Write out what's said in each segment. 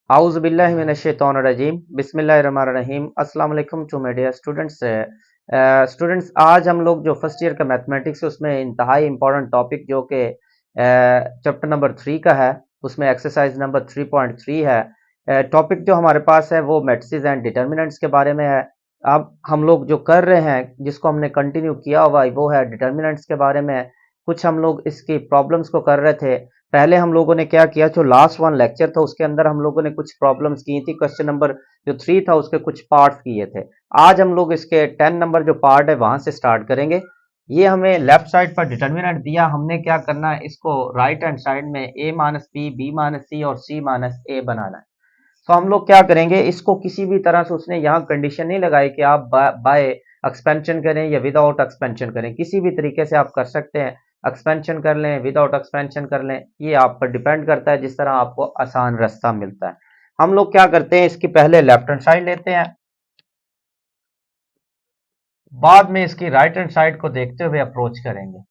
आउज़ बिल्लाहि मिनश्शैतानिर्रजीम बिस्मिल्लाहिर्रहमानिर्रहीम अस्सलाम वालेकुम to my dear students. Students, आज हम लोग जो फर्स्ट ईयर का मैथमेटिक्स है उसमें इंतहाई इंपॉर्टेंट टॉपिक जो कि चैप्टर नंबर 3 का है, उसमें एक्सरसाइज नंबर 3.3 है। टॉपिक जो हमारे पास है वो मैट्रिसेस एंड डिटर्मिनेंट्स के बारे में है। अब हम लोग जो कर रहे हैं, जिसको हमने कंटिन्यू किया हुआ है, वो है डिटर्मिनेंट्स के बारे में। कुछ हम लोग इसकी प्रॉब्लम्स को कर रहे थे। पहले हम लोगों ने क्या किया, जो लास्ट वन लेक्चर था उसके अंदर हम लोगों ने कुछ प्रॉब्लम्स की थी। क्वेश्चन नंबर जो 3 था उसके कुछ पार्ट्स किए थे। आज हम लोग इसके 10 नंबर जो पार्ट है वहां से स्टार्ट करेंगे। ये हमें लेफ्ट साइड पर डिटर्मिनेंट दिया, हमने क्या करना है, इसको राइट हैंड साइड में a माइनस बी माइनस सी और c माइनस ए बनाना है। तो हम लोग क्या करेंगे, इसको किसी भी तरह से उसने यहाँ कंडीशन नहीं लगाई कि आप बाय एक्सपेंशन करें या विदाउट एक्सपेंशन करें, किसी भी तरीके से आप कर सकते हैं। एक्सपेंशन कर लें, विदाउट एक्सपेंशन कर लें, ये आप पर डिपेंड करता है, जिस तरह आपको आसान रास्ता मिलता है। हम लोग क्या करते हैं, इसकी पहले लेफ्ट हैंड साइड लेते हैं, बाद में इसकी राइट हैंड साइड को देखते हुए अप्रोच करेंगे।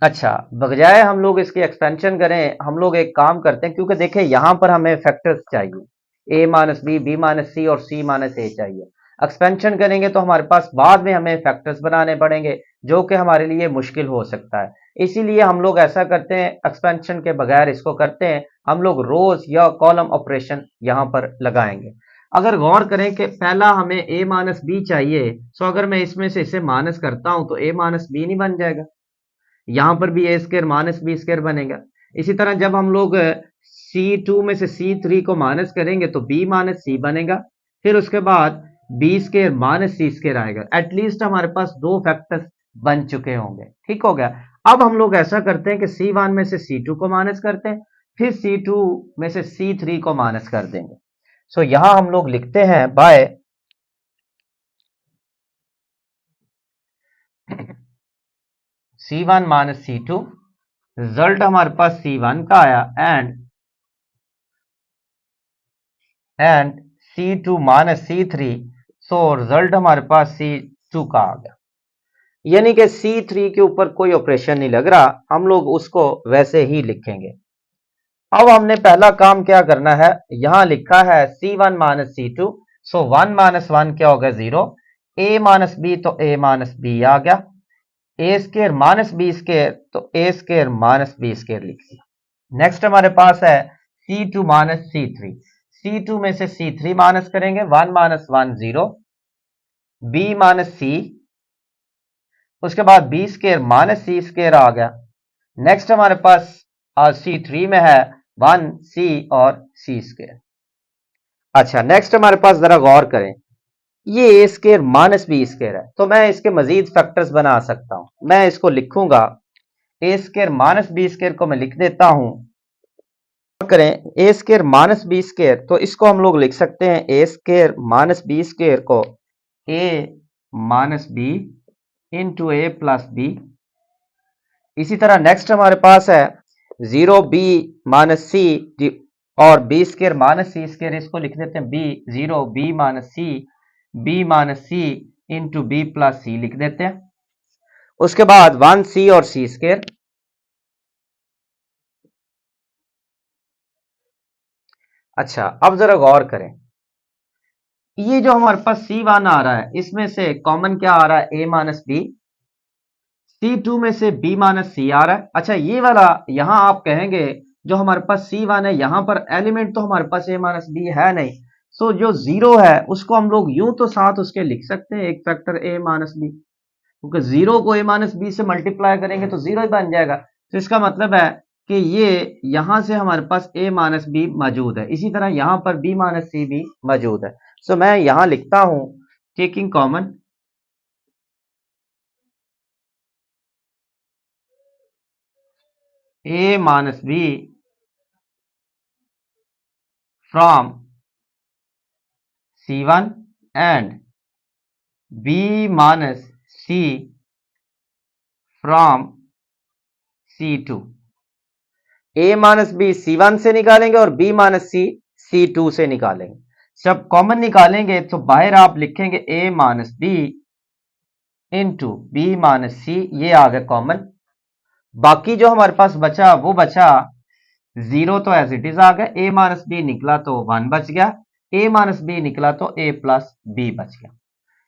अच्छा, बजाय हम लोग इसकी एक्सपेंशन करें, हम लोग एक काम करते हैं, क्योंकि देखें यहां पर हमें फैक्टर्स चाहिए, ए माइनस बी माइनस सी और सी माइनस ए चाहिए। एक्सपेंशन करेंगे तो हमारे पास बाद में हमें फैक्टर्स बनाने पड़ेंगे, जो कि हमारे लिए मुश्किल हो सकता है। इसीलिए हम लोग ऐसा करते हैं, एक्सपेंशन के बगैर इसको करते हैं, हम लोग रोज या कॉलम ऑपरेशन यहां पर लगाएंगे। अगर गौर करें कि पहला हमें ए माइनस बी चाहिए, तो अगर मैं इसमें से इसे माइनस करता हूं तो ए माइनस बी नहीं बन जाएगा, यहां पर भी ए स्क्र माइनस बी स्क्र बनेगा। इसी तरह जब हम लोग C2 में से C3 को माइनस करेंगे तो B माइनस सी बनेगा, फिर उसके बाद बी स्क्र माइनस सी स्क्र आएगा। एटलीस्ट हमारे पास दो फैक्टर्स बन चुके होंगे। ठीक हो गया। अब हम लोग ऐसा करते हैं कि C1 में से C2 को माइनस करते हैं, फिर C2 में से C3 को माइनस कर देंगे। सो यहां हम लोग लिखते हैं bye C1 minus C2, result हमारे पास C1 का आया, and C2 minus C3, so result हमारे पास C2 का आ गया। यानी कि C3 के ऊपर कोई ऑपरेशन नहीं लग रहा, हम लोग उसको वैसे ही लिखेंगे। अब हमने पहला काम क्या करना है, यहां लिखा है C1 माइनस C2, सो 1 माइनस 1 क्या हो गया, 0। a माइनस बी तो a माइनस बी आ गया, ए स्केयर माइनस बी स्केयर तो ए स्केयर माइनस बी स्केयर लिख दिया। नेक्स्ट हमारे पास है C2 माइनस C3, C2 में से C3 माइनस करेंगे, 1 माइनस 1 0, B माइनस सी, उसके बाद बी स्केयर माइनस सी स्केयर आ गया। नेक्स्ट हमारे पास C3 में है 1 सी और सी स्केयर। अच्छा, नेक्स्ट हमारे पास जरा गौर करें, ये ए स्केयर माइनस बी स्केयर है, तो मैं इसके मजीद फैक्टर्स बना सकता हूं। मैं इसको लिखूंगा, ए स्केयर माइनस बी स्केयर को मैं लिख देता हूं। करें ए स्केयर माइनस बी स्केयर, तो इसको हम लोग लिख सकते हैं ए स्केयर माइनस बी स्केयर को ए माइनस बी इंटू ए प्लस बी। इसी तरह नेक्स्ट हमारे पास है 0 बी माइनस सी और बी स्केयर माइनस सी स्केयर, इसको लिख देते हैं बी 0 बी माइनस सी, B minus C into B plus सी लिख देते हैं। उसके बाद 1 सी और सी स्केयर। अच्छा, अब जरा गौर करें, ये जो हमारे पास C1 आ रहा है, इसमें से कॉमन क्या आ रहा है, a माइनस बी। C2 में से b माइनस सी आ रहा है। अच्छा, ये वाला यहां आप कहेंगे जो हमारे पास C1 है, यहां पर एलिमेंट तो हमारे पास a माइनस बी है नहीं, सो जो जीरो है उसको हम लोग यूं तो साथ उसके लिख सकते हैं, एक फैक्टर a माइनस बी, क्योंकि जीरो को a माइनस बी से मल्टीप्लाई करेंगे तो जीरो ही बन जाएगा। तो इसका मतलब है कि ये यहां से हमारे पास a माइनस बी मौजूद है, इसी तरह यहां पर b माइनस सी भी मौजूद है। सो मैं यहां लिखता हूं, taking common, a minus B from C1 and b minus C from C2। a minus B C1 से निकालेंगे और b माइनस सी C2 से निकालेंगे। जब कॉमन निकालेंगे तो बाहर आप लिखेंगे a minus B into B minus C, ये आ गया कॉमन। बाकी जो हमारे पास बचा वो बचा 0 तो एज इट इज आ गया, a माइनस बी निकला तो 1 बच गया, a माइनस बी निकला तो a प्लस बी बच गया।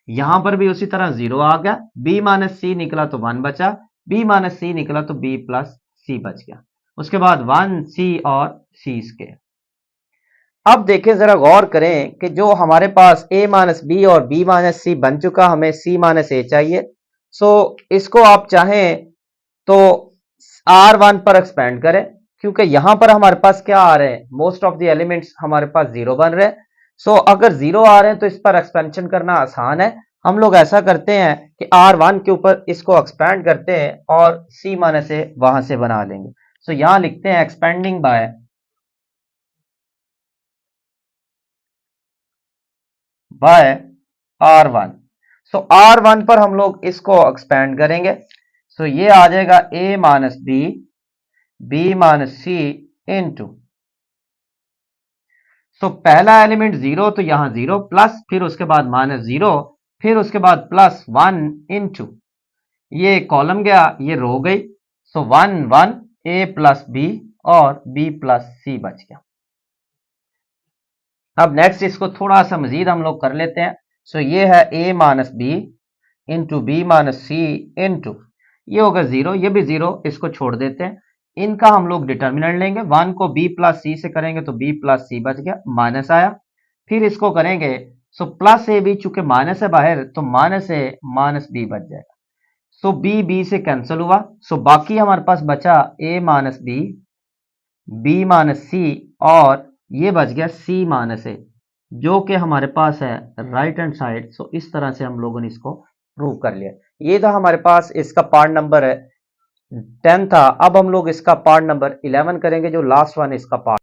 यहां पर भी उसी तरह 0 आ गया, b माइनस सी निकला तो 1 बचा, b माइनस सी निकला तो b प्लस सी बच गया। उसके बाद 1 c और c स्क्वायर। अब देखें जरा गौर करें कि जो हमारे पास a माइनस बी और b माइनस सी बन चुका, हमें c माइनस ए चाहिए। सो इसको आप चाहें तो R1 पर एक्सपेंड करें, क्योंकि यहां पर हमारे पास क्या आ रहे हैं, मोस्ट ऑफ द एलिमेंट्स हमारे पास 0 बन रहे हैं। सो अगर 0 आ रहे हैं तो इस पर एक्सपेंशन करना आसान है। हम लोग ऐसा करते हैं कि R1 के ऊपर इसको एक्सपेंड करते हैं और C माइनस ए वहां से बना लेंगे। सो यहां लिखते हैं एक्सपेंडिंग बाय R1। सो R1 पर हम लोग इसको एक्सपेंड करेंगे। सो ये आ जाएगा a minus B minus C into, so पहला एलिमेंट 0 तो यहां 0 प्लस, फिर उसके बाद माइनस 0, फिर उसके बाद प्लस 1 इंटू, ये कॉलम गया ये रो गई। सो 1 1 a प्लस बी और b प्लस सी बच गया। अब नेक्स्ट इसको थोड़ा सा मजीद हम लोग कर लेते हैं। सो ये है a minus B into B minus C into, ये होगा 0, ये भी 0, इसको छोड़ देते हैं। इनका हम लोग डिटर्मिनेंट लेंगे, 1 को b प्लस सी से करेंगे तो b प्लस सी बच गया, माइनस आया। फिर इसको करेंगे, सो प्लस ए बी, चूंकि माइनस है बाहर तो माइनस ए माइनस बी बच जाएगा। सो बी बी से कैंसिल हुआ, सो बाकी हमारे पास बचा a माइनस बी माइनस सी और ये बच गया c माइनस ए, जो कि हमारे पास है राइट हैंड साइड। सो इस तरह से हम लोगों ने इसको प्रूव कर लिया। ये था हमारे पास इसका पार्ट नंबर 10 था। अब हम लोग इसका पार्ट नंबर 11 करेंगे, जो लास्ट वन इसका पार्ट